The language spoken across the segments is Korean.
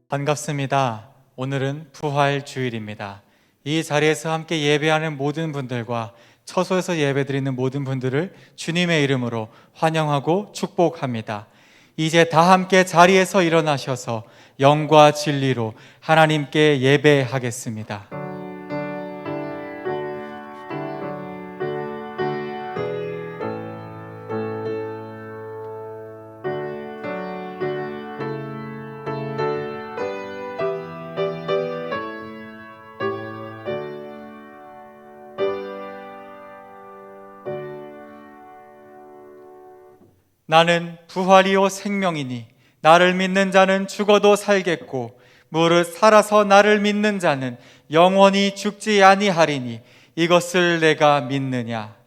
반갑습니다. 오늘은 부활 주일입니다. 이 자리에서 함께 예배하는 모든 분들과 처소에서 예배드리는 모든 분들을 주님의 이름으로 환영하고 축복합니다. 이제 다 함께 자리에서 일어나셔서 영과 진리로 하나님께 예배하겠습니다. 나는 부활이요 생명이니 나를 믿는 자는 죽어도 살겠고 무릇 살아서 나를 믿는 자는 영원히 죽지 아니하리니 이것을 내가 믿느냐.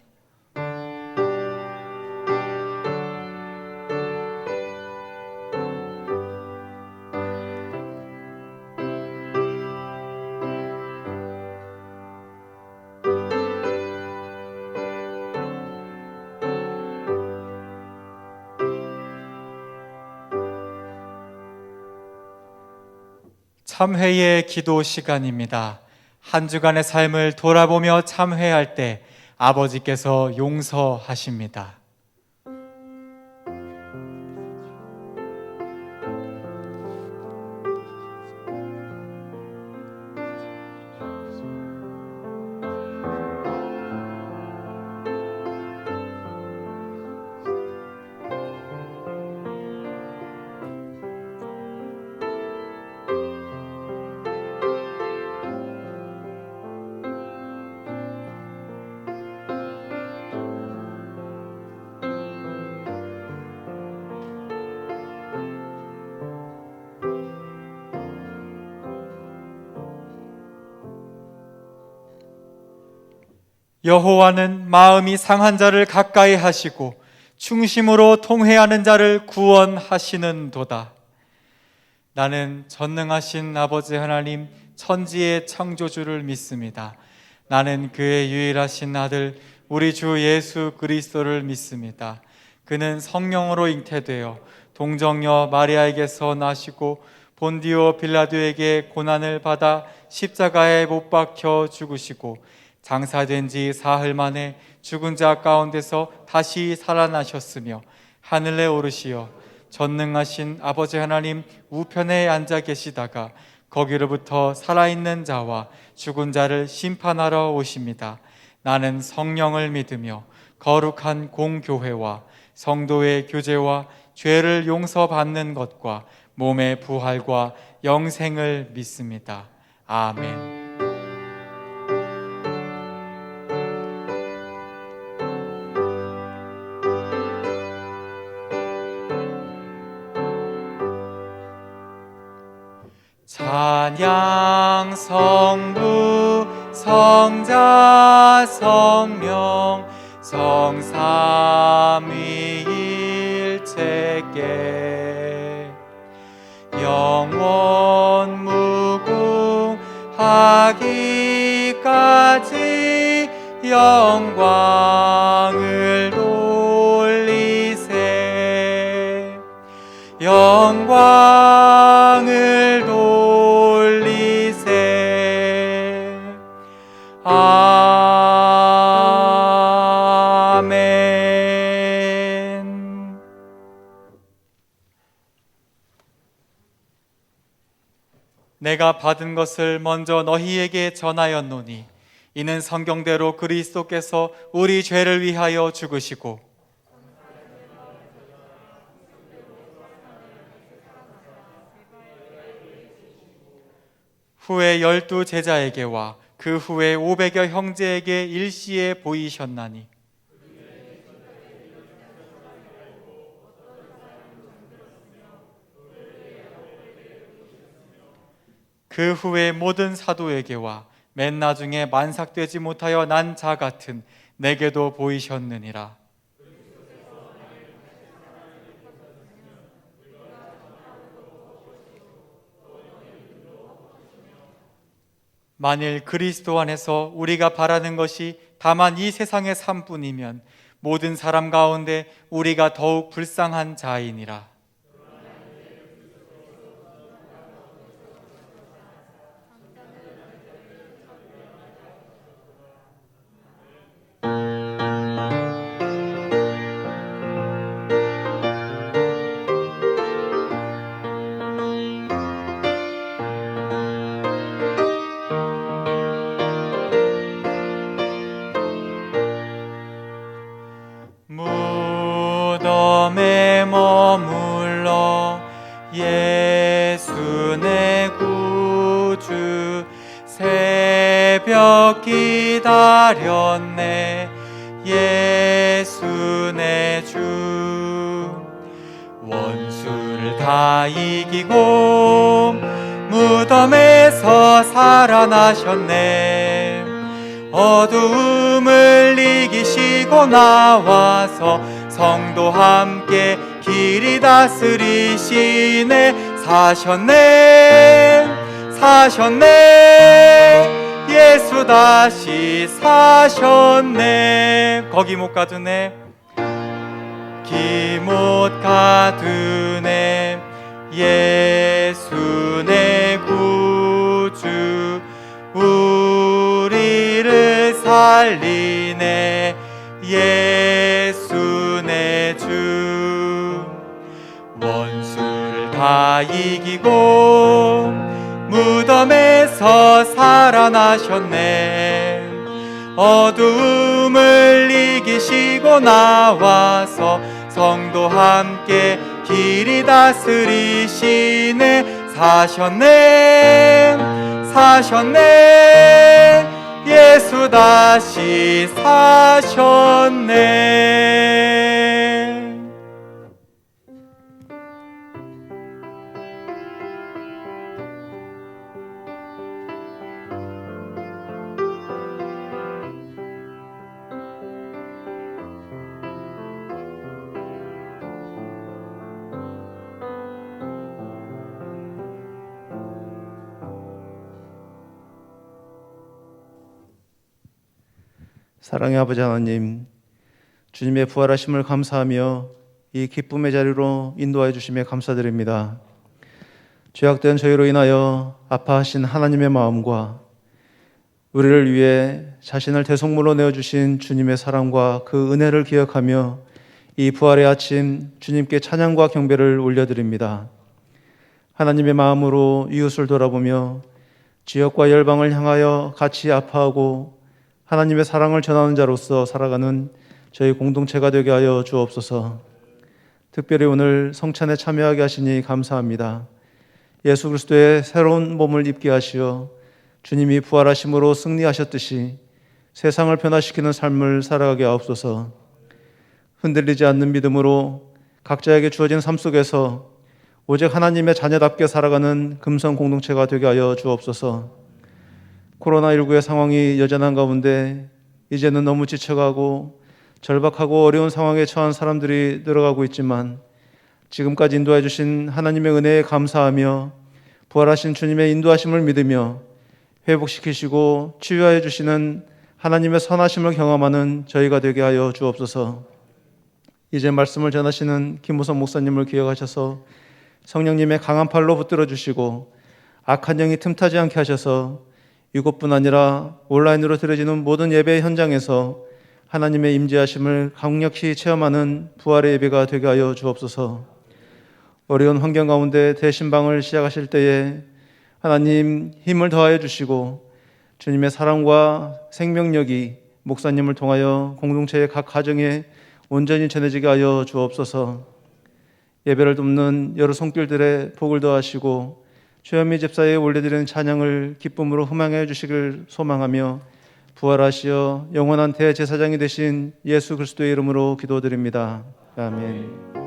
참회의 기도 시간입니다. 한 주간의 삶을 돌아보며 참회할 때 아버지께서 용서하십니다. 여호와는 마음이 상한 자를 가까이 하시고 충심으로 통회하는 자를 구원하시는도다. 나는 전능하신 아버지 하나님 천지의 창조주를 믿습니다. 나는 그의 유일하신 아들 우리 주 예수 그리스도를 믿습니다. 그는 성령으로 잉태되어 동정녀 마리아에게서 나시고 본디오 빌라도에게 고난을 받아 십자가에 못 박혀 죽으시고 장사된 지 사흘 만에 죽은 자 가운데서 다시 살아나셨으며 하늘에 오르시어 전능하신 아버지 하나님 우편에 앉아 계시다가 거기로부터 살아있는 자와 죽은 자를 심판하러 오십니다. 나는 성령을 믿으며 거룩한 공교회와 성도의 교제와 죄를 용서받는 것과 몸의 부활과 영생을 믿습니다. 아멘. 찬양 성부 성자 성령 성삼위일체께 영원 무궁하기까지 영광을 돌리세. 영광을 돌리세. 아멘. 내가 받은 것을 먼저 너희에게 전하였노니 이는 성경대로 그리스도께서 우리 죄를 위하여 죽으시고 후에 12 제자에게와 그 후에 500여 형제에게 일시에 보이셨나니 그 후에 모든 사도에게와 맨 나중에 만삭되지 못하여 난 자 같은 내게도 보이셨느니라. 만일 그리스도 안에서 우리가 바라는 것이 다만 이 세상의 삶뿐이면 모든 사람 가운데 우리가 더욱 불쌍한 자이니라. 무덤에 머물러 예수 내 구주 새벽 기다렸네 예수 내 주 원수를 다 이기고 무덤에서 살아나셨네 어두움을 이기시고 나와서 성도 함께 길이 다스리시네 사셨네 사셨네 예수 다시 사셨네 거기 못 가두네 기 못 가두네 예수 내 구주 우리를 살리네 예수 내 주 원수를 다 이기고 무덤에서 살아나셨네 어두움을 이기시고 나와서 성도 함께 길이 다스리시네 사셨네 사셨네 예수 다시 사셨네 사랑의 아버지 하나님, 주님의 부활하심을 감사하며 이 기쁨의 자리로 인도하여 주심에 감사드립니다. 죄악된 저희로 인하여 아파하신 하나님의 마음과 우리를 위해 자신을 대속물로 내어주신 주님의 사랑과 그 은혜를 기억하며 이 부활의 아침 주님께 찬양과 경배를 올려드립니다. 하나님의 마음으로 이웃을 돌아보며 지역과 열방을 향하여 같이 아파하고 하나님의 사랑을 전하는 자로서 살아가는 저희 공동체가 되게 하여 주옵소서. 특별히 오늘 성찬에 참여하게 하시니 감사합니다. 예수 그리스도의 새로운 몸을 입게 하시어 주님이 부활하심으로 승리하셨듯이 세상을 변화시키는 삶을 살아가게 하옵소서. 흔들리지 않는 믿음으로 각자에게 주어진 삶 속에서 오직 하나님의 자녀답게 살아가는 금성 공동체가 되게 하여 주옵소서. 코로나19의 상황이 여전한 가운데 이제는 너무 지쳐가고 절박하고 어려운 상황에 처한 사람들이 늘어가고 있지만 지금까지 인도해 주신 하나님의 은혜에 감사하며 부활하신 주님의 인도하심을 믿으며 회복시키시고 치유하여 주시는 하나님의 선하심을 경험하는 저희가 되게 하여 주옵소서. 이제 말씀을 전하시는 김우선 목사님을 기억하셔서 성령님의 강한 팔로 붙들어 주시고 악한 영이 틈타지 않게 하셔서 이곳뿐 아니라 온라인으로 드려지는 모든 예배 현장에서 하나님의 임재하심을 강력히 체험하는 부활의 예배가 되게 하여 주옵소서. 어려운 환경 가운데 대신방을 시작하실 때에 하나님 힘을 더하여 주시고 주님의 사랑과 생명력이 목사님을 통하여 공동체의 각 가정에 온전히 전해지게 하여 주옵소서. 예배를 돕는 여러 손길들의 복을 더하시고 최현미 집사에 올려드리는 찬양을 기쁨으로 흠양해 주시길 소망하며 부활하시어 영원한 대제사장이 되신 예수 그리스도의 이름으로 기도드립니다. 아멘.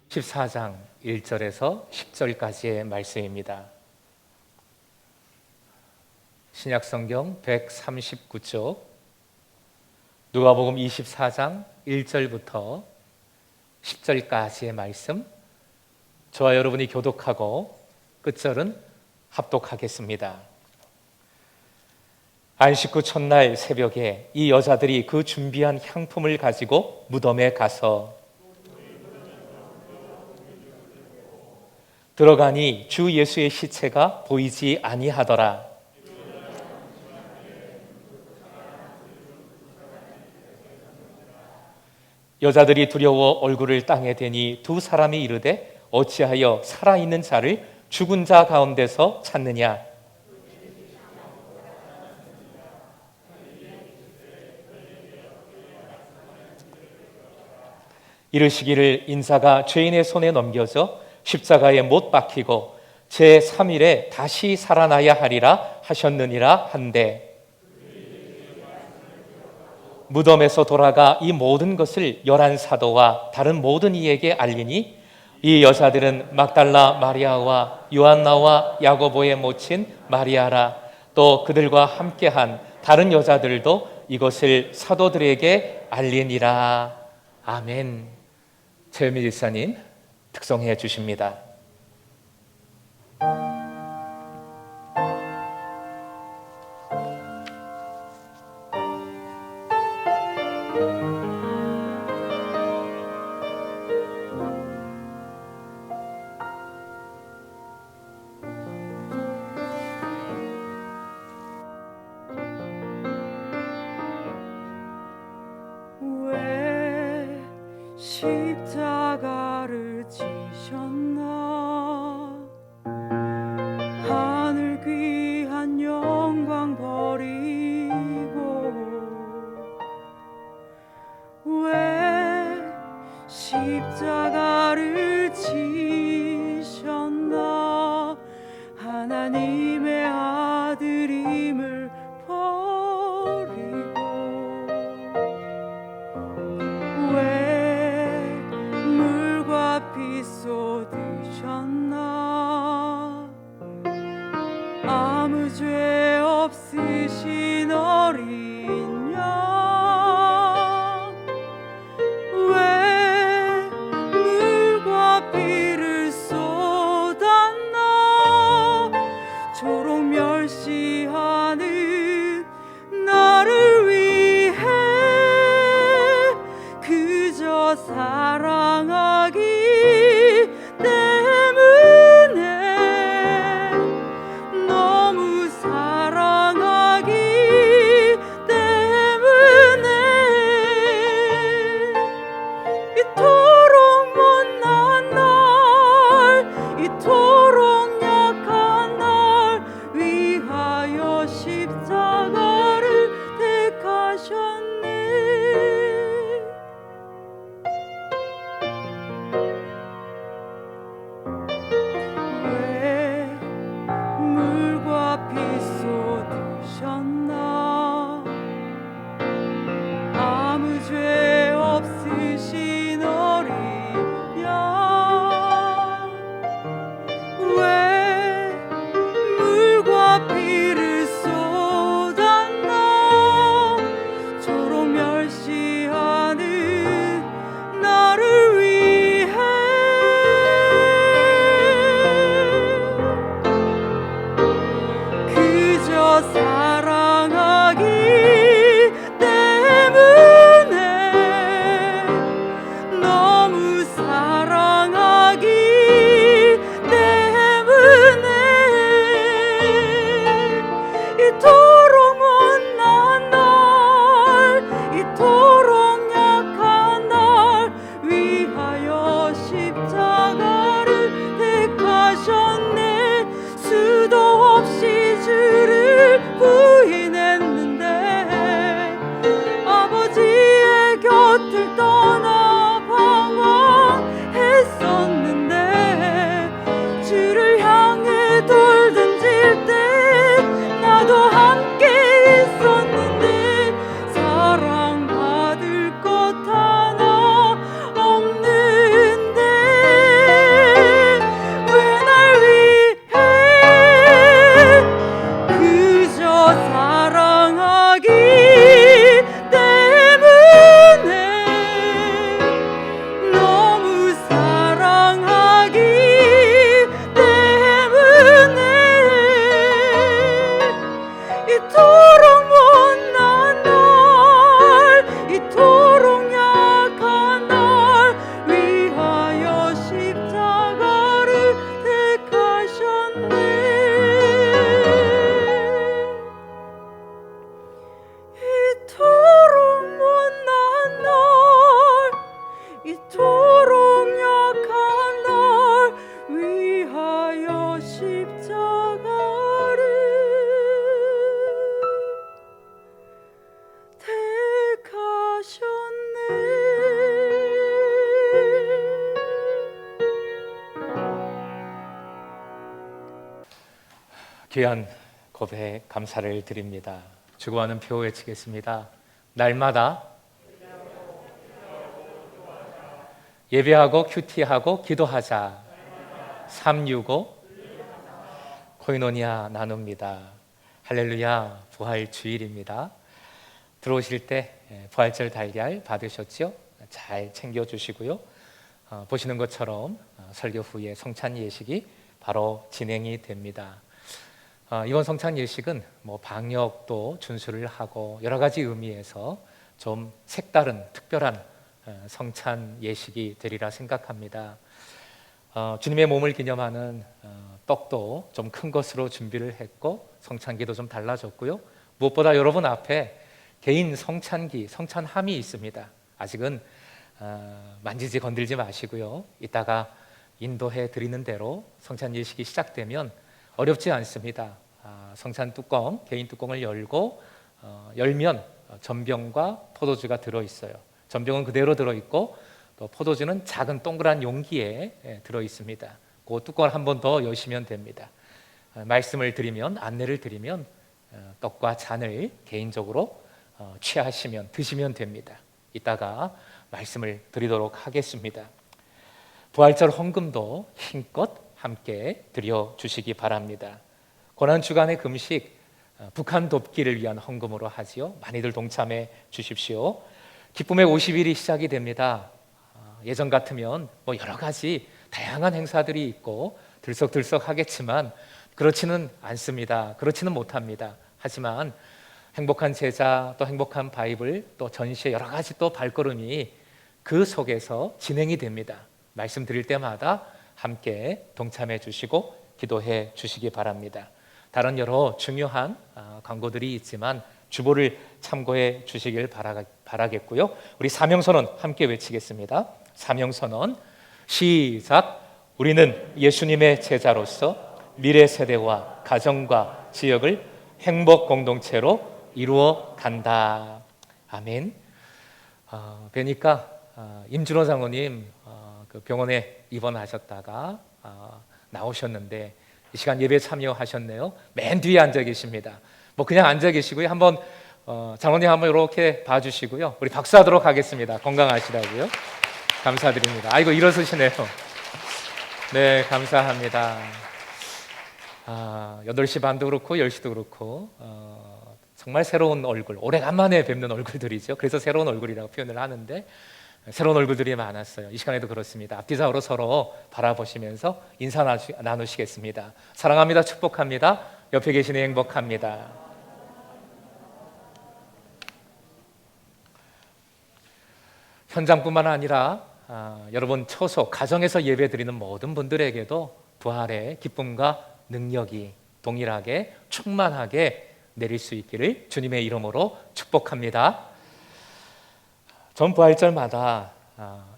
14장 1절에서 10절까지의 말씀입니다. 신약성경 139쪽 누가복음 24장 1절부터 10절까지의 말씀, 저와 여러분이 교독하고 끝절은 합독하겠습니다. 안식 후 첫날 새벽에 이 여자들이 그 준비한 향품을 가지고 무덤에 가서 들어가니 주 예수의 시체가 보이지 아니하더라. 여자들이 두려워 얼굴을 땅에 대니 두 사람이 이르되 어찌하여 살아있는 자를 죽은 자 가운데서 찾느냐? 이르시기를 인자가 죄인의 손에 넘겨져 십자가에 못 박히고 제3일에 다시 살아나야 하리라 하셨느니라 한데 무덤에서 돌아가 이 모든 것을 11사도와 다른 모든 이에게 알리니 이 여자들은 막달라 마리아와 요한나와 야고보의 모친 마리아라 또 그들과 함께한 다른 여자들도 이것을 사도들에게 알리니라. 아멘. 최은미 집사님 특송해 주십니다. 왜 십자가를 지셨나 하늘 귀한 영광 버리고 왜 십자가를 지셨나 하나님의 아들임을 버리고 왜 물과 피 쏟으셨나 아무 죄 없으신 어린 양 왜 물과 피를 쏟았나 초록 멸시하는 나를 위해 그저 사랑하기 때문에 너무 사랑하기 때문에 이토록 못난 날 이토록 약한 날 위하여 십자가를 택하셨네. 왜 물과 피 쏟으셨나 아무 죄 없으신 어린 양 왜 물과 피를 쏟았나 초록 멸시하는 나를 위해 그저 사랑하기 때문에 귀한 고백 감사를 드립니다. 주고하는 표 외치겠습니다. 날마다 예배하고 큐티하고 기도하자. 365 코이노니아 나눕니다. 할렐루야, 부활 주일입니다. 들어오실 때 부활절 달걀 받으셨죠? 잘 챙겨주시고요. 보시는 것처럼 설교 후에 성찬 예식이 바로 진행이 됩니다. 이번 성찬 예식은 방역도 준수를 하고 여러 가지 의미에서 좀 색다른 특별한 성찬 예식이 되리라 생각합니다. 주님의 몸을 기념하는 떡도 좀 큰 것으로 준비를 했고 성찬기도 좀 달라졌고요. 무엇보다 여러분 앞에 개인 성찬기, 성찬함이 있습니다. 아직은 만지지 건들지 마시고요. 이따가 인도해 드리는 대로 성찬 예식이 시작되면 어렵지 않습니다. 성찬 뚜껑, 개인 뚜껑을 열면 전병과 포도주가 들어있어요. 전병은 그대로 들어있고 또 포도주는 작은 동그란 용기에 들어있습니다. 그 뚜껑을 한 번 더 여시면 됩니다. 말씀을 드리면, 안내를 드리면 떡과 잔을 개인적으로 취하시면, 드시면 됩니다. 이따가 말씀을 드리도록 하겠습니다. 부활절 헌금도 힘껏 함께 드려주시기 바랍니다. 고난주간의 금식, 북한 돕기를 위한 헌금으로 하지요. 많이들 동참해 주십시오. 기쁨의 50일이 시작이 됩니다. 예전 같으면 여러 가지 다양한 행사들이 있고 들썩들썩 하겠지만 그렇지는 않습니다. 그렇지는 못합니다. 하지만 행복한 제자, 또 행복한 바이블, 또 전시회 여러 가지 또 발걸음이 그 속에서 진행이 됩니다. 말씀드릴 때마다 함께 동참해 주시고 기도해 주시기 바랍니다. 다른 여러 중요한 광고들이 있지만 주보를 참고해 주시길 바라겠고요. 우리 사명선언 함께 외치겠습니다. 사명선언 시작. 우리는 예수님의 제자로서 미래 세대와 가정과 지역을 행복 공동체로 이루어 간다. 아멘. 뵈니까 임준호 장로님 그 병원에 입원하셨다가 나오셨는데 이 시간 예배 참여하셨네요. 맨 뒤에 앉아 계십니다. 그냥 앉아 계시고요. 한번 장로님 한번 이렇게 봐주시고요. 우리 박수하도록 하겠습니다. 건강하시라고요. 감사드립니다. 아이고 일어서시네요. 네, 감사합니다. 8시 반도 그렇고 10시도 그렇고 정말 새로운 얼굴, 오래간만에 뵙는 얼굴들이죠. 그래서 새로운 얼굴이라고 표현을 하는데 새로운 얼굴들이 많았어요. 이 시간에도 그렇습니다. 앞뒤좌우로 서로 바라보시면서 인사 나누시겠습니다. 사랑합니다. 축복합니다. 옆에 계시니 행복합니다. 현장뿐만 아니라 여러분 처소, 가정에서 예배드리는 모든 분들에게도 부활의 기쁨과 능력이 동일하게 충만하게 내릴 수 있기를 주님의 이름으로 축복합니다. 전 부활절마다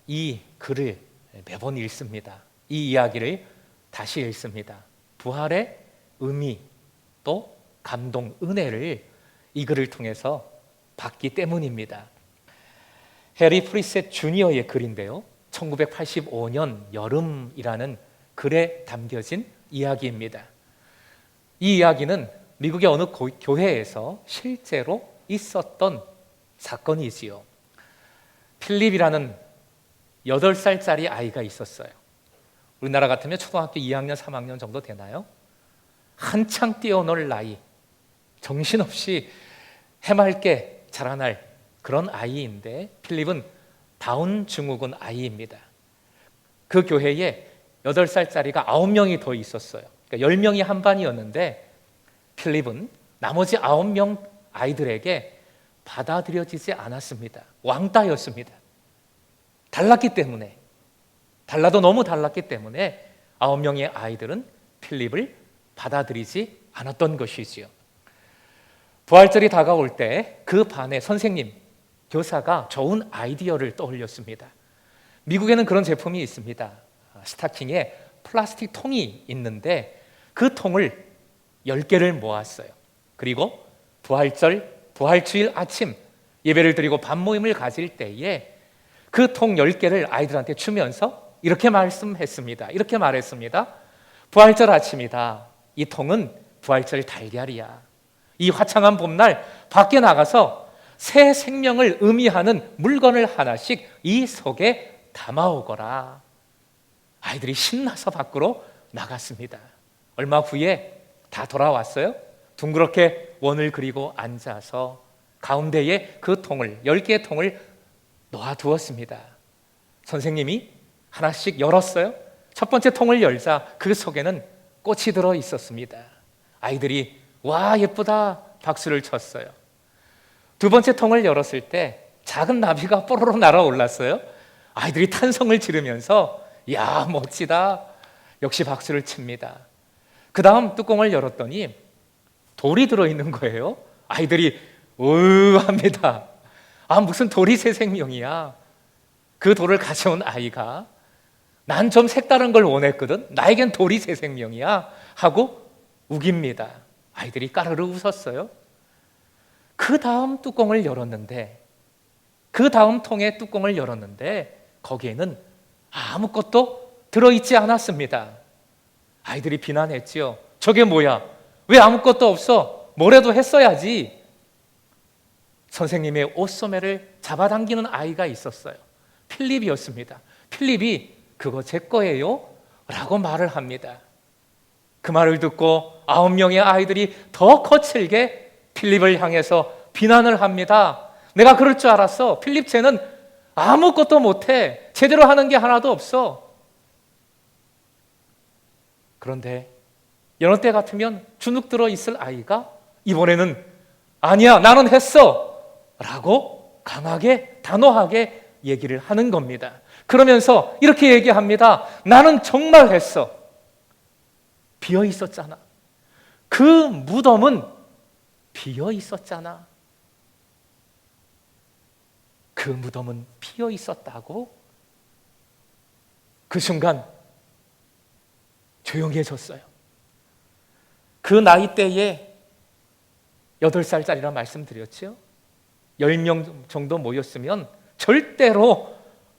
이 글을 매번 읽습니다. 이 이야기를 다시 읽습니다. 부활의 의미 또 감동, 은혜를 이 글을 통해서 받기 때문입니다. 해리 프리셋 주니어의 글인데요. 1985년 여름이라는 글에 담겨진 이야기입니다. 이 이야기는 미국의 어느 교회에서 실제로 있었던 사건이지요. 필립이라는 8살짜리 아이가 있었어요. 우리나라 같으면 초등학교 2학년, 3학년 정도 되나요? 한창 뛰어놀 나이, 정신없이 해맑게 자라날 그런 아이인데 필립은 다운 증후군 아이입니다. 그 교회에 8살짜리가 9명이 더 있었어요. 그러니까 10명이 한 반이었는데 필립은 나머지 9명 아이들에게 받아들여지지 않았습니다. 왕따였습니다. 달랐기 때문에, 달라도 너무 달랐기 때문에 9명의 아이들은 필립을 받아들이지 않았던 것이지요. 부활절이 다가올 때 그 반의 선생님, 교사가 좋은 아이디어를 떠올렸습니다. 미국에는 그런 제품이 있습니다. 스타킹에 플라스틱 통이 있는데 그 통을 10개를 모았어요. 그리고 부활주일 아침 예배를 드리고 밥 모임을 가질 때에 그 통 10개를 아이들한테 주면서 이렇게 말씀했습니다. 이렇게 말했습니다. 부활절 아침이다. 이 통은 부활절 달걀이야. 이 화창한 봄날 밖에 나가서 새 생명을 의미하는 물건을 하나씩 이 속에 담아오거라. 아이들이 신나서 밖으로 나갔습니다. 얼마 후에 다 돌아왔어요. 둥그렇게 원을 그리고 앉아서 가운데에 그 통을, 10개의 통을 놓아두었습니다. 선생님이 하나씩 열었어요. 첫 번째 통을 열자 그 속에는 꽃이 들어 있었습니다. 아이들이 와 예쁘다 박수를 쳤어요. 두 번째 통을 열었을 때 작은 나비가 뽀로로 날아올랐어요. 아이들이 탄성을 지르면서 야 멋지다 역시 박수를 칩니다. 그 다음 뚜껑을 열었더니 돌이 들어있는 거예요. 아이들이 으합니다. 아 무슨 돌이 새 생명이야. 그 돌을 가져온 아이가 난 좀 색다른 걸 원했거든. 나에겐 돌이 새 생명이야 하고 우깁니다. 아이들이 까르르 웃었어요. 그 다음 뚜껑을 열었는데 그 다음 통의 뚜껑을 열었는데 거기에는 아무것도 들어있지 않았습니다. 아이들이 비난했지요. 저게 뭐야? 왜 아무것도 없어? 뭐라도 했어야지. 선생님의 옷소매를 잡아당기는 아이가 있었어요. 필립이었습니다. 필립이 그거 제 거예요? 라고 말을 합니다. 그 말을 듣고 9명의 아이들이 더 거칠게 필립을 향해서 비난을 합니다. 내가 그럴 줄 알았어. 필립 쟤는 아무것도 못해. 제대로 하는 게 하나도 없어. 그런데 여느 때 같으면 주눅 들어 있을 아이가 이번에는 아니야 나는 했어 라고 강하게 단호하게 얘기를 하는 겁니다. 그러면서 이렇게 얘기합니다. 나는 정말 했어. 비어 있었잖아. 그 무덤은 비어 있었잖아. 그 무덤은 비어 있었다고? 그 순간 조용해졌어요. 그 나이대에 8살짜리라 말씀드렸죠. 10명 정도 모였으면 절대로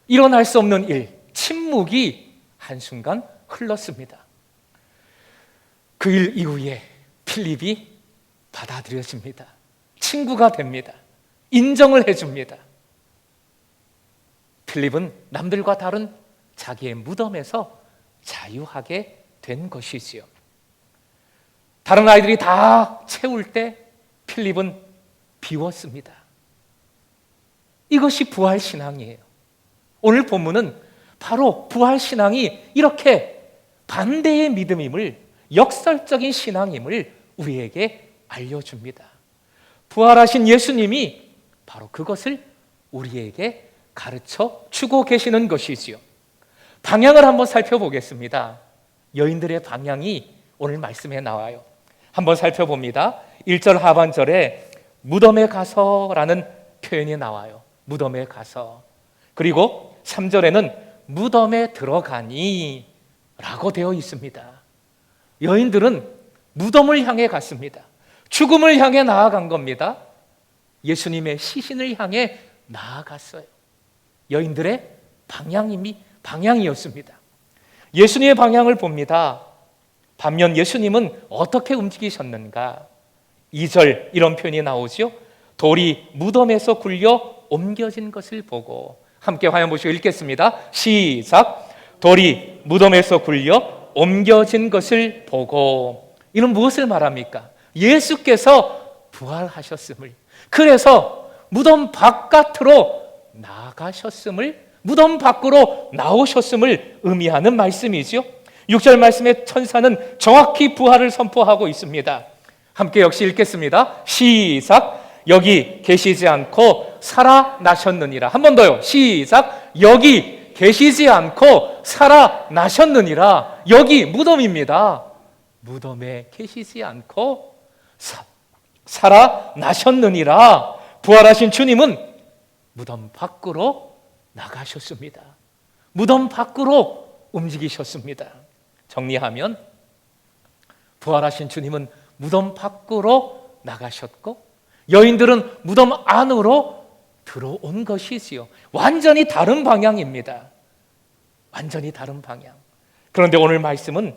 일어날 수 없는 일, 침묵이 한순간 흘렀습니다. 그 일 이후에 필립이 받아들여집니다. 친구가 됩니다. 인정을 해줍니다. 필립은 남들과 다른 자기의 무덤에서 자유하게 된 것이지요. 다른 아이들이 다 채울 때 필립은 비웠습니다. 이것이 부활신앙이에요. 오늘 본문은 바로 부활신앙이 이렇게 반대의 믿음임을, 역설적인 신앙임을 우리에게 알려줍니다. 부활하신 예수님이 바로 그것을 우리에게 가르쳐 주고 계시는 것이지요. 방향을 한번 살펴보겠습니다. 여인들의 방향이 오늘 말씀에 나와요. 한번 살펴봅니다. 1절 하반절에 무덤에 가서라는 표현이 나와요. 무덤에 가서. 그리고 3절에는 무덤에 들어가니 라고 되어 있습니다. 여인들은 무덤을 향해 갔습니다. 죽음을 향해 나아간 겁니다. 예수님의 시신을 향해 나아갔어요. 여인들의 방향이었습니다. 예수님의 방향을 봅니다. 반면 예수님은 어떻게 움직이셨는가? 2절 이런 표현이 나오죠. 돌이 무덤에서 굴려 옮겨진 것을 보고, 함께 화면 보시고 읽겠습니다. 시작. 돌이 무덤에서 굴려 옮겨진 것을 보고. 이는 무엇을 말합니까? 예수께서 부활하셨음을, 그래서 무덤 바깥으로 나가셨음을, 무덤 밖으로 나오셨음을 의미하는 말씀이지요. 6절 말씀에 천사는 정확히 부활을 선포하고 있습니다. 함께 역시 읽겠습니다. 시작. 여기 계시지 않고 살아나셨느니라. 한 번 더요. 시작. 여기 계시지 않고 살아나셨느니라. 여기 무덤입니다. 무덤에 계시지 않고 살아나셨느니라. 부활하신 주님은 무덤 밖으로 나가셨습니다. 무덤 밖으로 움직이셨습니다. 정리하면 부활하신 주님은 무덤 밖으로 나가셨고 여인들은 무덤 안으로 들어온 것이지요. 완전히 다른 방향입니다. 완전히 다른 방향. 그런데 오늘 말씀은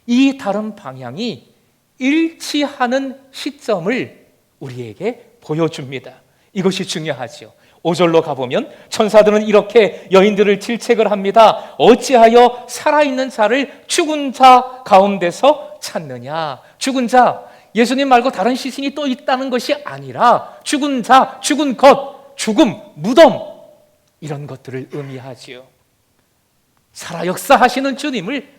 이 다른 방향이 일치하는 시점을 우리에게 보여줍니다. 이것이 중요하죠. 5절로 가보면 천사들은 이렇게 여인들을 질책을 합니다. 어찌하여 살아있는 자를 죽은 자 가운데서 찾느냐. 죽은 자, 예수님 말고 다른 시신이 또 있다는 것이 아니라 죽은 자, 죽은 것, 죽음, 무덤, 이런 것들을 의미하지요. 살아 역사하시는 주님을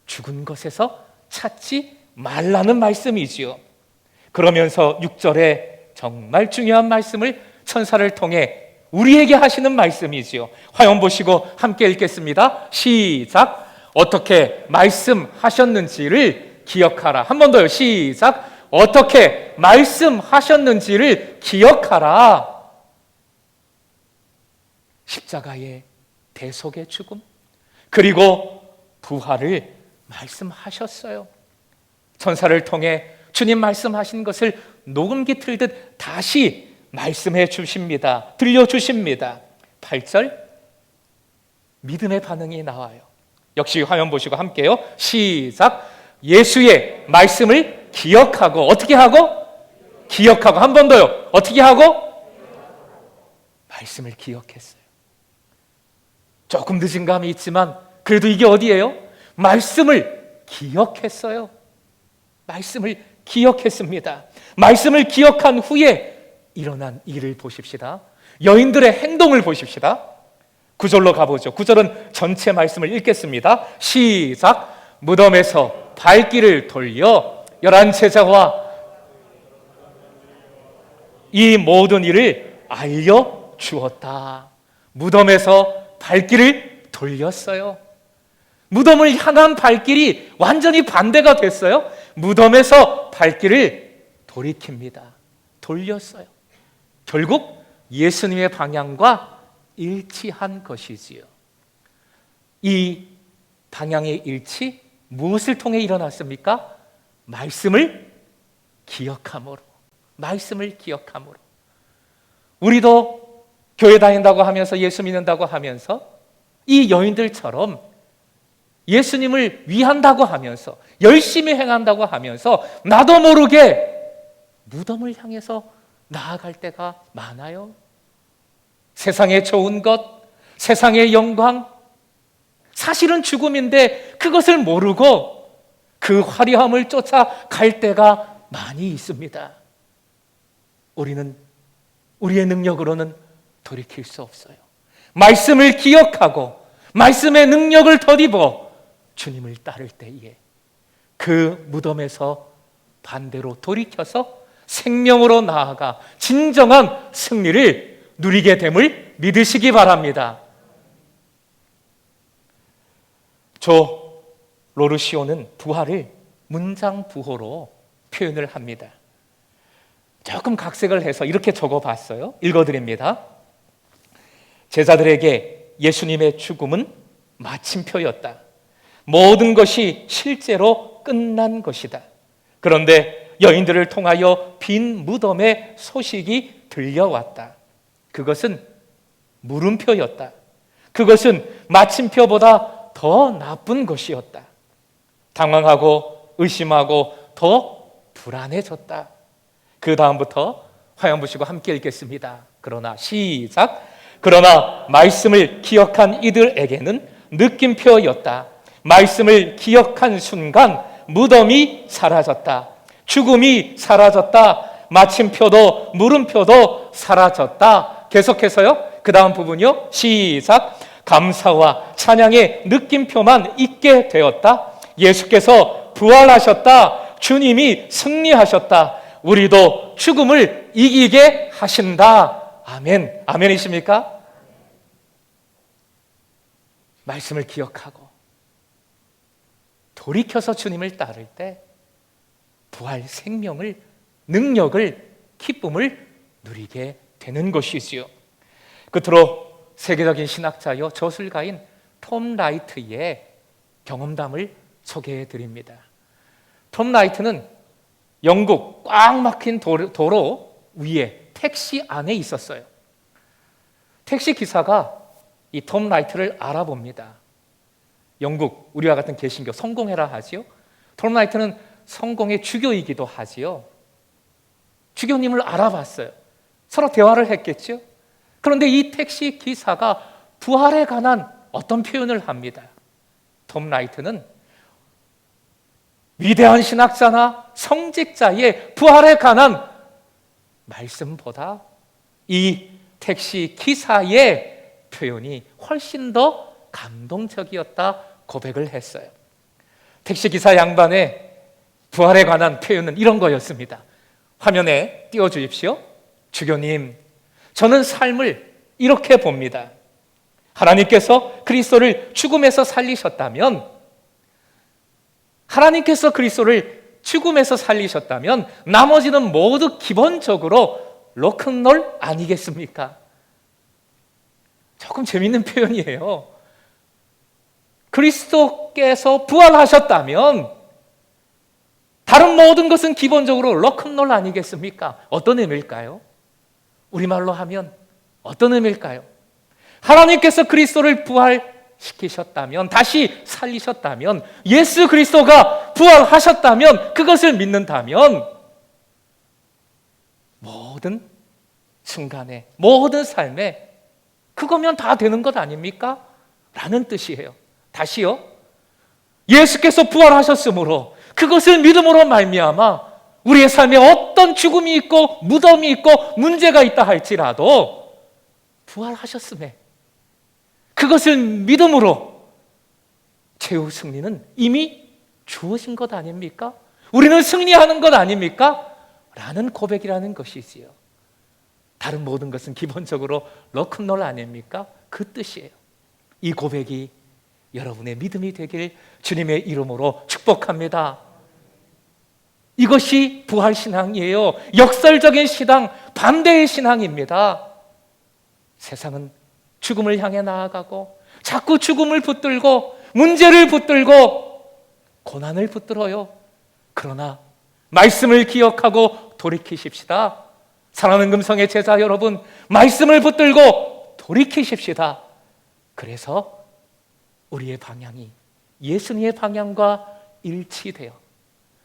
죽은 것에서 찾지 말라는 말씀이지요. 그러면서 6절에 정말 중요한 말씀을 천사를 통해 우리에게 하시는 말씀이지요. 화면 보시고 함께 읽겠습니다. 시작. 어떻게 말씀하셨는지를 기억하라. 한 번 더요. 시작. 어떻게 말씀하셨는지를 기억하라. 십자가의 대속의 죽음, 그리고 부활을 말씀하셨어요. 천사를 통해 주님 말씀하신 것을 녹음기 틀듯 다시 말씀해 주십니다. 들려주십니다. 8절, 믿음의 반응이 나와요. 역시 화면 보시고 함께요. 시작. 예수의 말씀을 기억하고, 어떻게 하고? 기억하고. 한 번 더요. 어떻게 하고? 말씀을 기억했어요. 조금 늦은 감이 있지만 그래도 이게 어디예요? 말씀을 기억했어요. 말씀을 기억했습니다. 말씀을 기억한 후에 일어난 일을 보십시다. 여인들의 행동을 보십시다. 9절로 가보죠. 9절은 전체 말씀을 읽겠습니다. 시작. 무덤에서 발길을 돌려 11 제자와 이 모든 일을 알려주었다. 무덤에서 발길을 돌렸어요. 무덤을 향한 발길이 완전히 반대가 됐어요. 무덤에서 발길을 돌이킵니다. 돌렸어요. 결국 예수님의 방향과 일치한 것이지요. 이 방향의 일치, 무엇을 통해 일어났습니까? 말씀을 기억함으로. 말씀을 기억함으로. 우리도 교회 다닌다고 하면서 예수 믿는다고 하면서 이 여인들처럼 예수님을 위한다고 하면서 열심히 행한다고 하면서 나도 모르게 무덤을 향해서 나아갈 때가 많아요. 세상의 좋은 것, 세상의 영광, 사실은 죽음인데 그것을 모르고 그 화려함을 쫓아갈 때가 많이 있습니다. 우리는 우리의 능력으로는 돌이킬 수 없어요. 말씀을 기억하고 말씀의 능력을 덧입어 주님을 따를 때에 그 무덤에서 반대로 돌이켜서 생명으로 나아가 진정한 승리를 누리게 됨을 믿으시기 바랍니다. 조 로르시오는 부활을 문장부호로 표현을 합니다. 조금 각색을 해서 이렇게 적어봤어요. 읽어드립니다. 제자들에게 예수님의 죽음은 마침표였다. 모든 것이 실제로 끝난 것이다. 그런데 여인들을 통하여 빈 무덤의 소식이 들려왔다. 그것은 물음표였다. 그것은 마침표보다 더 나쁜 것이었다. 당황하고 의심하고 더 불안해졌다. 그 다음부터 화면 보시고 함께 읽겠습니다. 그러나 시작. 그러나 말씀을 기억한 이들에게는 느낌표였다. 말씀을 기억한 순간 무덤이 사라졌다. 죽음이 사라졌다. 마침표도 물음표도 사라졌다. 계속해서요. 그 다음 부분이요. 시작. 감사와 찬양의 느낌표만 있게 되었다. 예수께서 부활하셨다. 주님이 승리하셨다. 우리도 죽음을 이기게 하신다. 아멘. 아멘이십니까? 말씀을 기억하고 돌이켜서 주님을 따를 때 부활 생명을, 능력을, 기쁨을 누리게 되는 것이지요. 끝으로 세계적인 신학자요 저술가인 톰 라이트의 경험담을 소개해 드립니다. 톰 라이트는 영국 꽉 막힌 도로 위에 택시 안에 있었어요. 택시 기사가 이 톰 라이트를 알아봅니다. 영국, 우리와 같은 개신교 성공해라 하지요. 톰 라이트는 성공의 주교이기도 하지요. 주교님을 알아봤어요. 서로 대화를 했겠죠. 그런데 이 택시 기사가 부활에 관한 어떤 표현을 합니다. 톰 라이트는 위대한 신학자나 성직자의 부활에 관한 말씀보다 이 택시 기사의 표현이 훨씬 더 감동적이었다 고백을 했어요. 택시 기사 양반의 부활에 관한 표현은 이런 거였습니다. 화면에 띄워주십시오. 주교님, 저는 삶을 이렇게 봅니다. 하나님께서 그리스도를 죽음에서 살리셨다면, 나머지는 모두 기본적으로 로큰롤 아니겠습니까? 조금 재밌는 표현이에요. 그리스도께서 부활하셨다면 다른 모든 것은 기본적으로 로큰롤 아니겠습니까? 어떤 의미일까요? 우리말로 하면 어떤 의미일까요? 하나님께서 그리스도를 부활시키셨다면, 다시 살리셨다면, 예수 그리스도가 부활하셨다면, 그것을 믿는다면 모든 순간에, 모든 삶에 그거면 다 되는 것 아닙니까? 라는 뜻이에요. 다시요. 예수께서 부활하셨으므로 그것을 믿음으로 말미암아 우리의 삶에 어떤 죽음이 있고 무덤이 있고 문제가 있다 할지라도 부활하셨음에 그것을 믿음으로 최후 승리는 이미 주어진 것 아닙니까? 우리는 승리하는 것 아닙니까? 라는 고백이라는 것이지요. 다른 모든 것은 기본적으로 로큰롤 아닙니까? 그 뜻이에요. 이 고백이 여러분의 믿음이 되길 주님의 이름으로 축복합니다. 이것이 부활신앙이에요. 역설적인 신앙, 반대의 신앙입니다. 세상은 죽음을 향해 나아가고 자꾸 죽음을 붙들고 문제를 붙들고 고난을 붙들어요. 그러나 말씀을 기억하고 돌이키십시다. 사랑하는 금성의 제자 여러분, 말씀을 붙들고 돌이키십시다. 그래서 우리의 방향이 예수님의 방향과 일치되어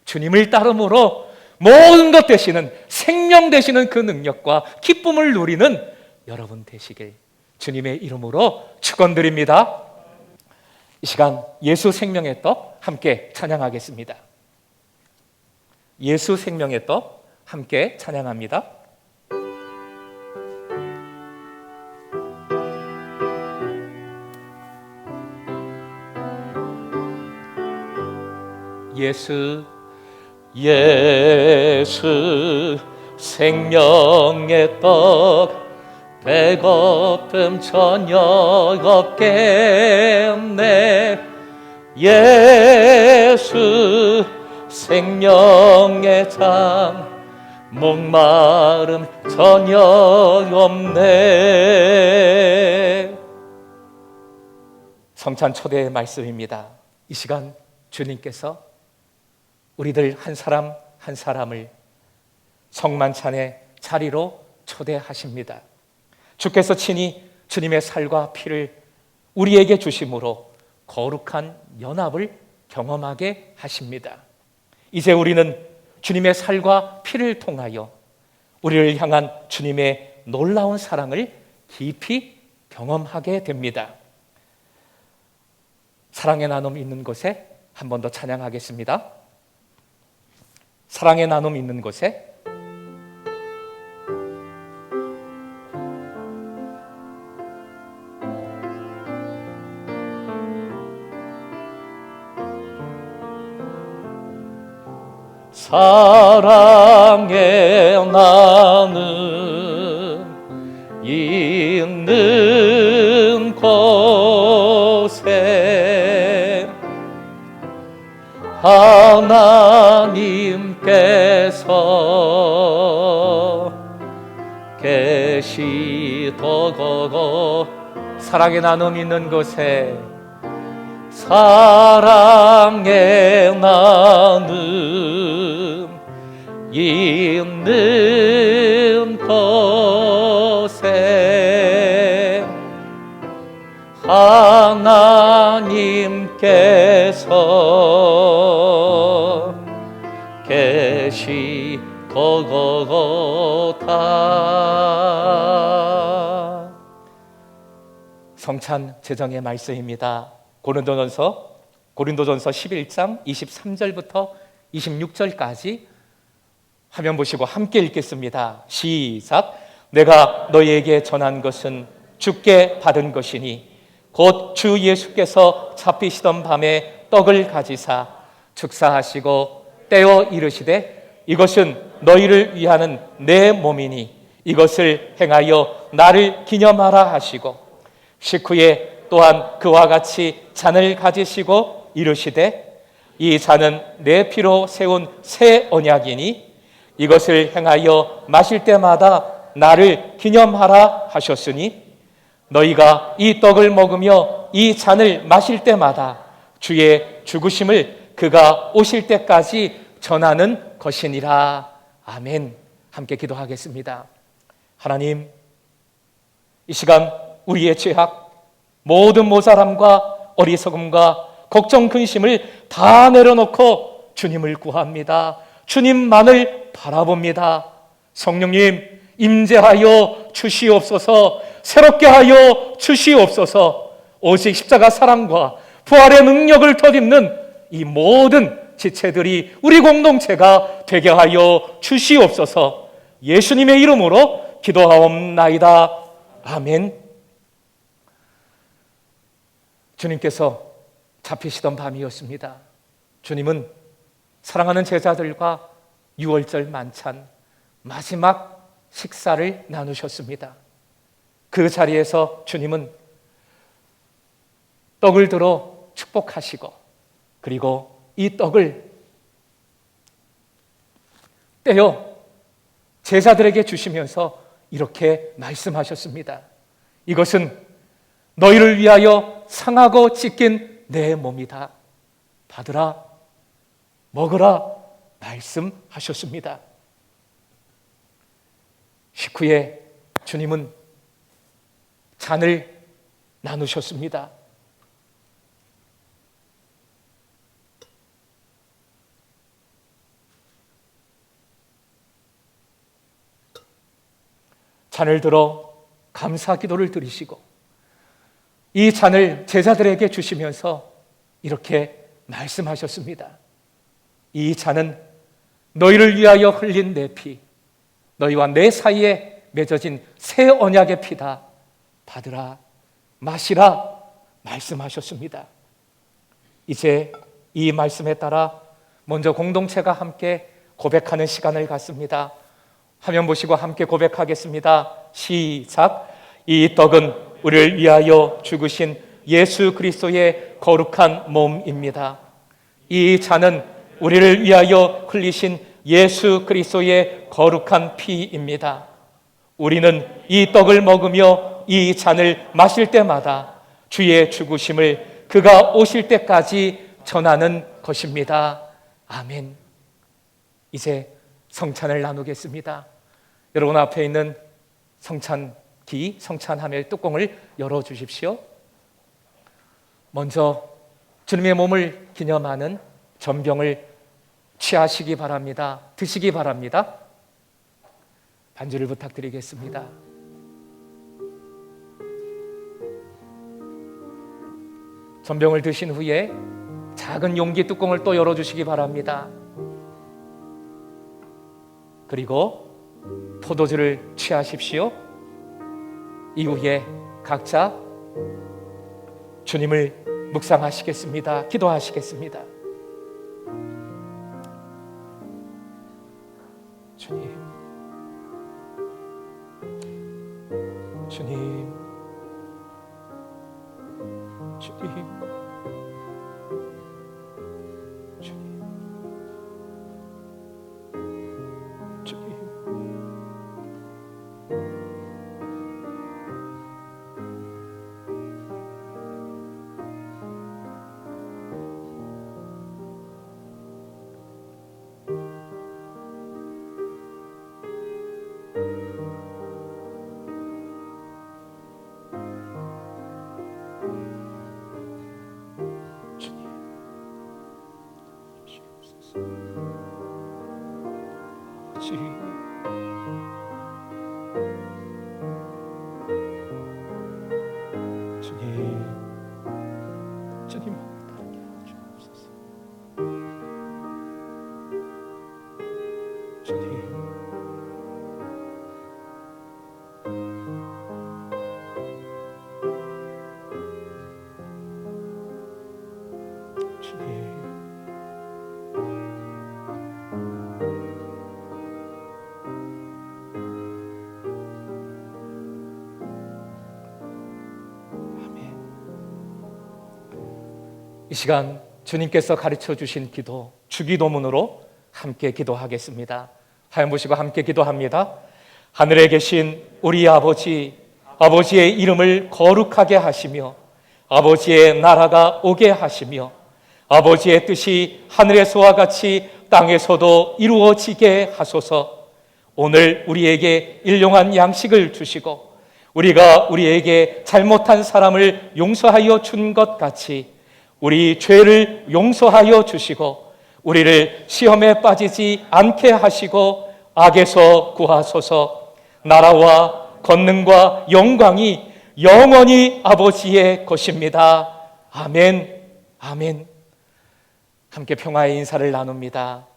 주님을 따름으로 모든 것 되시는, 생명 되시는 그 능력과 기쁨을 누리는 여러분 되시길 주님의 이름으로 축원드립니다. 이 시간 예수 생명의 떡 함께 찬양하겠습니다. 예수 생명의 떡 함께 찬양합니다. 예수 생명의 떡 배고픔 전혀 없겠네. 예수 생명의 장 목마름 전혀 없네. 성찬 초대의 말씀입니다. 이 시간 주님께서 우리들 한 사람 한 사람을 성만찬의 자리로 초대하십니다. 주께서 친히 주님의 살과 피를 우리에게 주심으로 거룩한 연합을 경험하게 하십니다. 이제 우리는 주님의 살과 피를 통하여 우리를 향한 주님의 놀라운 사랑을 깊이 경험하게 됩니다. 사랑의 나눔 있는 곳에 한 번 더 찬양하겠습니다. 사랑의 나눔 있는 곳에 사랑의 나눔 있는 곳에 하나님께서 계시더고 사랑의 나눔 있는 곳에 사랑의 나눔 있는 곳에 하나님께서 버거다. 성찬 제정의 말씀입니다. 고린도전서 11장 23절부터 26절까지 화면 보시고 함께 읽겠습니다. 시작. 내가 너희에게 전한 것은 주께 받은 것이니 곧 주 예수께서 잡히시던 밤에 떡을 가지사 축사하시고 떼어 이르시되 이것은 너희를 위하는 내 몸이니 이것을 행하여 나를 기념하라 하시고 식후에 또한 그와 같이 잔을 가지시고 이르시되 이 잔은 내 피로 세운 새 언약이니 이것을 행하여 마실 때마다 나를 기념하라 하셨으니 너희가 이 떡을 먹으며 이 잔을 마실 때마다 주의 죽으심을 그가 오실 때까지 전하는 것이니라. 아멘. 함께 기도하겠습니다. 하나님, 이 시간 우리의 죄악, 모든 모자람과 어리석음과 걱정, 근심을 다 내려놓고 주님을 구합니다. 주님만을 바라봅니다. 성령님, 임재하여 주시옵소서. 새롭게 하여 주시옵소서. 오직 십자가 사랑과 부활의 능력을 덧입는 이 모든 지체들이 우리 공동체가 되게 하여 주시옵소서. 예수님의 이름으로 기도하옵나이다. 아멘. 주님께서 잡히시던 밤이었습니다. 주님은 사랑하는 제자들과 유월절 만찬 마지막 식사를 나누셨습니다. 그 자리에서 주님은 떡을 들어 축복하시고 그리고 이 떡을 떼어 제자들에게 주시면서 이렇게 말씀하셨습니다. 이것은 너희를 위하여 상하고 찢긴 내 몸이다. 받으라, 먹으라 말씀하셨습니다. 식후에 주님은 잔을 나누셨습니다. 잔을 들어 감사 기도를 드리시고 이 잔을 제자들에게 주시면서 이렇게 말씀하셨습니다. 이 잔은 너희를 위하여 흘린 내 피, 너희와 내 사이에 맺어진 새 언약의 피다. 받으라, 마시라 말씀하셨습니다. 이제 이 말씀에 따라 먼저 공동체가 함께 고백하는 시간을 갖습니다. 화면 보시고 함께 고백하겠습니다. 시작. 이 떡은 우리를 위하여 죽으신 예수 그리스도의 거룩한 몸입니다. 이 잔은 우리를 위하여 흘리신 예수 그리스도의 거룩한 피입니다. 우리는 이 떡을 먹으며 이 잔을 마실 때마다 주의 죽으심을 그가 오실 때까지 전하는 것입니다. 아멘. 이제 성찬을 나누겠습니다. 여러분 앞에 있는 성찬기, 성찬하멜 뚜껑을 열어주십시오. 먼저 주님의 몸을 기념하는 전병을 취하시기 바랍니다. 드시기 바랍니다. 반주를 부탁드리겠습니다. 전병을 드신 후에 작은 용기 뚜껑을 또 열어주시기 바랍니다. 그리고 포도주를 취하십시오. 이후에 각자 주님을 묵상하시겠습니다. 기도하시겠습니다. 주님, 주님, 주님, 주님, 주님. 주님 따르게 주옵소서. 주님 이 시간 주님께서 가르쳐 주신 기도, 주기도문으로 함께 기도하겠습니다. 하얀 보시고 함께 기도합니다. 하늘에 계신 우리 아버지, 아버지의 이름을 거룩하게 하시며 아버지의 나라가 오게 하시며 아버지의 뜻이 하늘에서와 같이 땅에서도 이루어지게 하소서. 오늘 우리에게 일용할 양식을 주시고 우리가 우리에게 잘못한 사람을 용서하여 준 것 같이 우리 죄를 용서하여 주시고 우리를 시험에 빠지지 않게 하시고 악에서 구하소서. 나라와 권능과 영광이 영원히 아버지의 것입니다. 아멘. 아멘. 함께 평화의 인사를 나눕니다.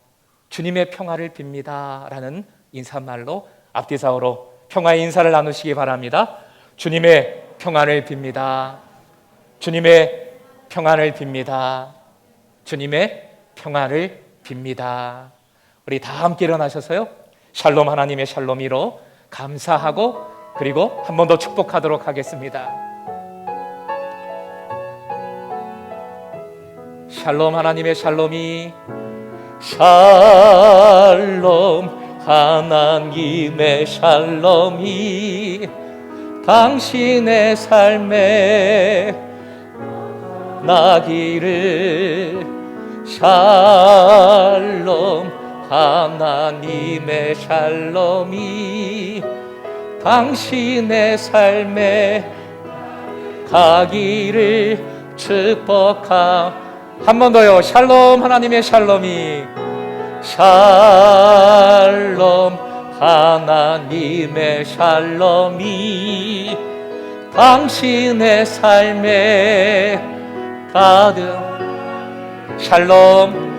주님의 평화를 빕니다 라는 인사말로 앞뒤좌우로 평화의 인사를 나누시기 바랍니다. 주님의 평화를 빕니다. 주님의 평안을 빕니다. 주님의 평안을 빕니다. 우리 다 함께 일어나셔서요, 샬롬, 하나님의 샬롬이로 감사하고 그리고 한 번 더 축복하도록 하겠습니다. 샬롬, 하나님의 샬롬이, 샬롬, 하나님의 샬롬이 당신의 삶에 나기를. 샬롬, 하나님의 샬롬이 당신의 삶에 가기를 축복하. 한 번 더요. 샬롬, 하나님의 샬롬이, 샬롬, 하나님의 샬롬이 당신의 삶에 가득. 샬롬,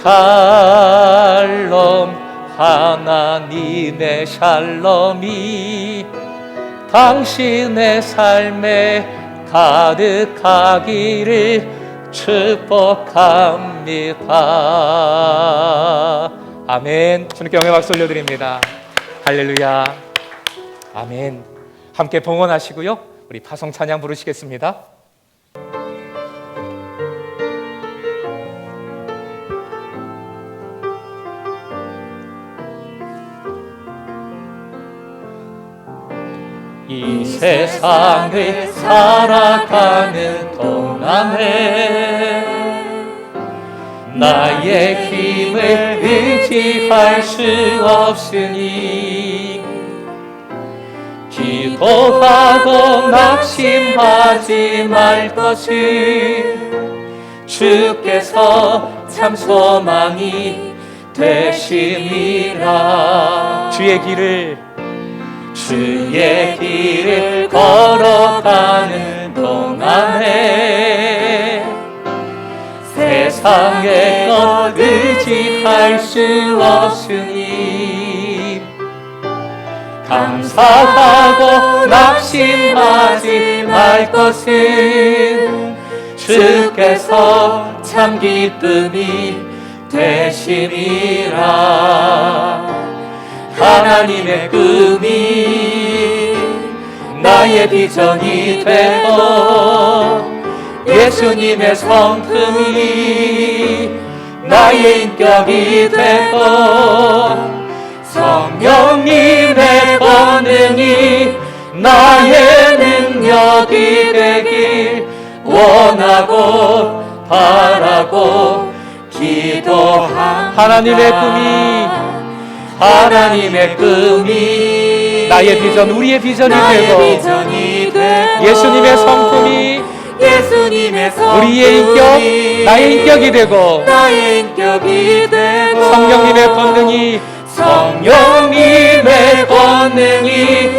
샬롬, 하나님의 샬롬이 당신의 삶에 가득하기를 축복합니다. 아멘. 주님께 영광의 박수 올려드립니다. 할렐루야. 아멘. 함께 봉헌하시고요, 우리 파송 찬양 부르시겠습니다. 이 세상을 살아가는 동안에 나의 힘을 의지할 수 없으니 기도하고 낙심하지 말 것을 주께서 참 소망이 되심이라. 주의 길을 걸어가는 동안에 세상의 것 의지할 수 없으니 감사하고 낙심하지 말 것은 주께서 참 기쁨이 되심이라. 하나님의 꿈이 나의 비전이 되고 예수님의 성품이 나의 인격이 되고 성령님의 권능이 나의 능력이 되길 원하고 바라고 기도합니다. 하나님의 꿈이 나의 비전, 우리의 비전이 되고 예수님의 성품이 우리의 인격, 나의 인격이 되고 성령님의 권능이 성령님의 권능이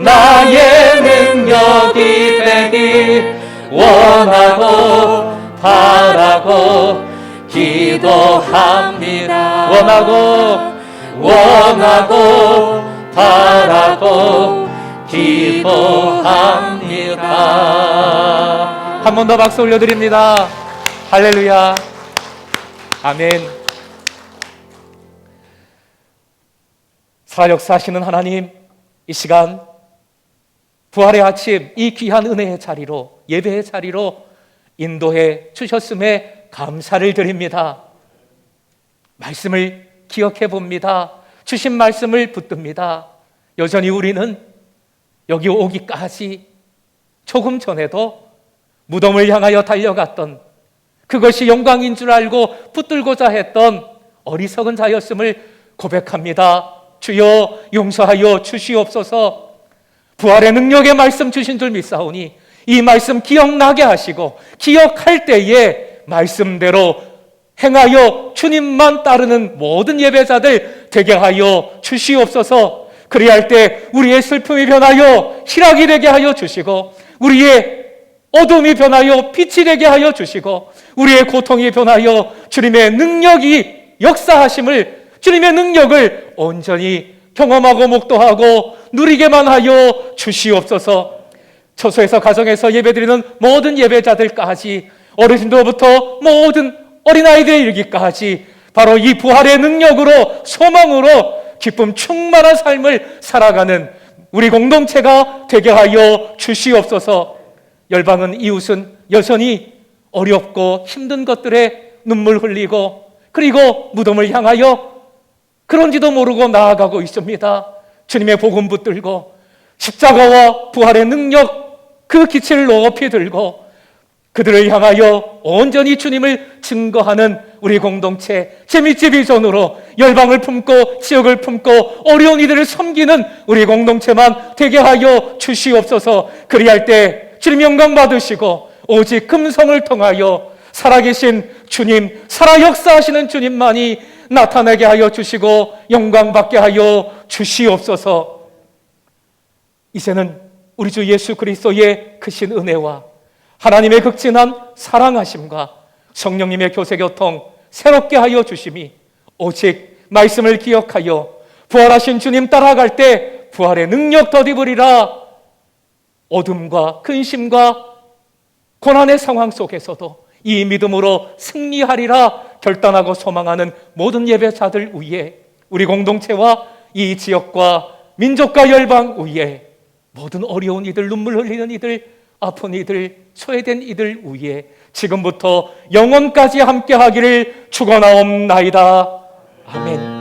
나의 능력이 되길 원하고 바라고 기도합니다. 원하고 바라고 기도합니다. 한 번 더 박수 올려드립니다. 할렐루야. 아멘. 살아 역사하시는 하나님, 이 시간 부활의 아침 이 귀한 은혜의 자리로, 예배의 자리로 인도해 주셨음에 감사를 드립니다. 말씀을 기억해 봅니다. 주신 말씀을 붙듭니다. 여전히 우리는 여기 오기까지 조금 전에도 무덤을 향하여 달려갔던, 그것이 영광인 줄 알고 붙들고자 했던 어리석은 자였음을 고백합니다. 주여 용서하여 주시옵소서. 부활의 능력의 말씀 주신 줄 믿사오니 이 말씀 기억나게 하시고 기억할 때에 말씀대로 행하여 주님만 따르는 모든 예배자들 되게 하여 주시옵소서. 그리할 때 우리의 슬픔이 변하여 희락이 되게 하여 주시고, 우리의 어둠이 변하여 빛이 되게 하여 주시고, 우리의 고통이 변하여 주님의 능력이 역사하심을, 주님의 능력을 온전히 경험하고 목도하고 누리게만 하여 주시옵소서. 처소에서 가정에서 예배드리는 모든 예배자들까지, 어르신들부터 모든 어린아이들에 이르기까지 바로 이 부활의 능력으로, 소망으로 기쁨 충만한 삶을 살아가는 우리 공동체가 되게 하여 주시옵소서. 열방은, 이웃은 여전히 어렵고 힘든 것들에 눈물 흘리고, 그리고 무덤을 향하여 그런지도 모르고 나아가고 있습니다. 주님의 복음 붙들고 십자가와 부활의 능력, 그 기치를 높이 들고 그들을 향하여 온전히 주님을 증거하는 우리 공동체, 재미집 비전으로 열방을 품고 지역을 품고 어려운 이들을 섬기는 우리 공동체만 되게 하여 주시옵소서. 그리할 때 주님 영광 받으시고 오직 금성을 통하여 살아계신 주님, 살아 역사하시는 주님만이 나타나게 하여 주시고 영광 받게 하여 주시옵소서. 이제는 우리 주 예수 그리스도의 크신 은혜와 하나님의 극진한 사랑하심과 성령님의 교세교통 새롭게 하여 주심이, 오직 말씀을 기억하여 부활하신 주님 따라갈 때 부활의 능력 덧입으리라. 어둠과 근심과 고난의 상황 속에서도 이 믿음으로 승리하리라 결단하고 소망하는 모든 예배자들 위에, 우리 공동체와 이 지역과 민족과 열방 위에, 모든 어려운 이들, 눈물 흘리는 이들, 아픈 이들, 소외된 이들 위에 지금부터 영원까지 함께 하기를 축원하옵나이다. 아멘.